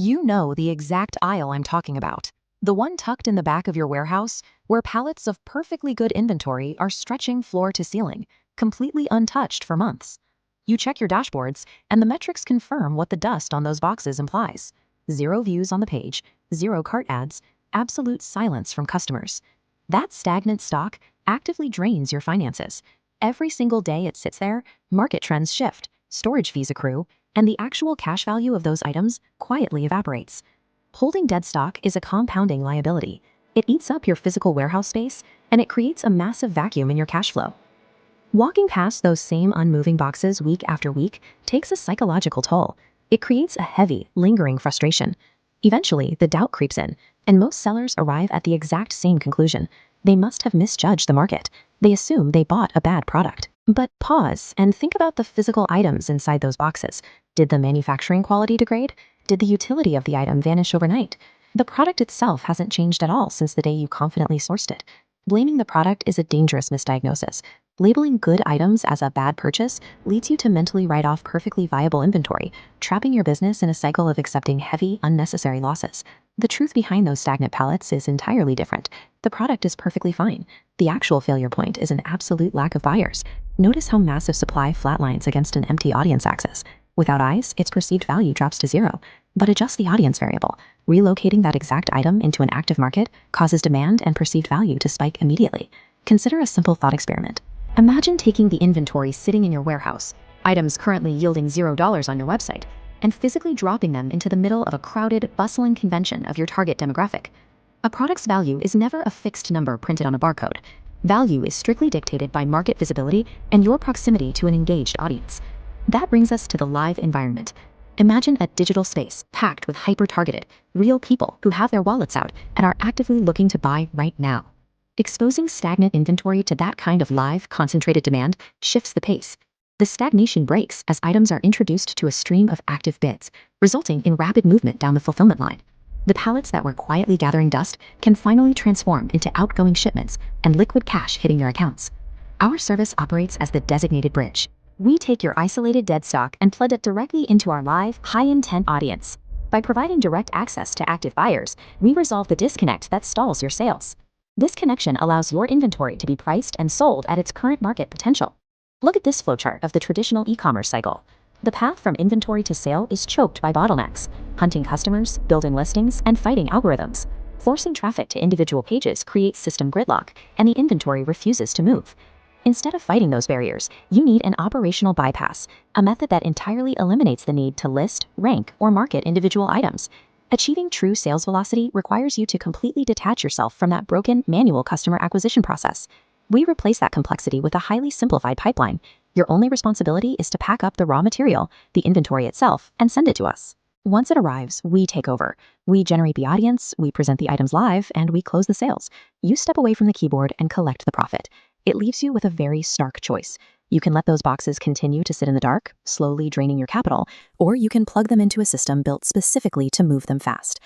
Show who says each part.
Speaker 1: You know the exact aisle I'm talking about. The one tucked in the back of your warehouse, where pallets of perfectly good inventory are stretching floor to ceiling, completely untouched for months. You check your dashboards, and the metrics confirm what the dust on those boxes implies. Zero views on the page, zero cart ads, absolute silence from customers. That stagnant stock actively drains your finances. Every single day it sits there, market trends shift, storage fees accrue, and the actual cash value of those items quietly evaporates. Holding dead stock is a compounding liability. It eats up your physical warehouse space, and it creates a massive vacuum in your cash flow. Walking past those same unmoving boxes week after week takes a psychological toll. It creates a heavy, lingering frustration. Eventually, the doubt creeps in, and most sellers arrive at the exact same conclusion. They must have misjudged the market. They assume they bought a bad product. But pause and think about the physical items inside those boxes. Did the manufacturing quality degrade? Did the utility of the item vanish overnight? The product itself hasn't changed at all since the day you confidently sourced it. Blaming the product is a dangerous misdiagnosis. Labeling good items as a bad purchase leads you to mentally write off perfectly viable inventory, trapping your business in a cycle of accepting heavy, unnecessary losses. The truth behind those stagnant pallets is entirely different. The product is perfectly fine. The actual failure point is an absolute lack of buyers. Notice how massive supply flatlines against an empty audience axis. Without eyes, its perceived value drops to zero. But adjust the audience variable. Relocating that exact item into an active market causes demand and perceived value to spike immediately. Consider a simple thought experiment. Imagine taking the inventory sitting in your warehouse, items currently yielding $0 on your website, and physically dropping them into the middle of a crowded, bustling convention of your target demographic. A product's value is never a fixed number printed on a barcode. Value is strictly dictated by market visibility and your proximity to an engaged audience. That brings us to the live environment. Imagine a digital space packed with hyper-targeted, real people who have their wallets out and are actively looking to buy right now. Exposing stagnant inventory to that kind of live, concentrated demand shifts the pace. The stagnation breaks as items are introduced to a stream of active bids, resulting in rapid movement down the fulfillment line. The pallets that were quietly gathering dust can finally transform into outgoing shipments and liquid cash hitting your accounts. Our service operates as the designated bridge. We take your isolated dead stock and plug it directly into our live, high-intent audience. By providing direct access to active buyers, we resolve the disconnect that stalls your sales. This connection allows your inventory to be priced and sold at its current market potential. Look at this flowchart of the traditional e-commerce cycle. The path from inventory to sale is choked by bottlenecks: hunting customers, building listings, and fighting algorithms. Forcing traffic to individual pages creates system gridlock, and the inventory refuses to move. Instead of fighting those barriers, you need an operational bypass, a method that entirely eliminates the need to list, rank, or market individual items. Achieving true sales velocity requires you to completely detach yourself from that broken, manual customer acquisition process. We replace that complexity with a highly simplified pipeline. Your only responsibility is to pack up the raw material, the inventory itself, and send it to us. Once it arrives, we take over. We generate the audience, we present the items live, and we close the sales. You step away from the keyboard and collect the profit. It leaves you with a very stark choice. You can let those boxes continue to sit in the dark, slowly draining your capital, or you can plug them into a system built specifically to move them fast.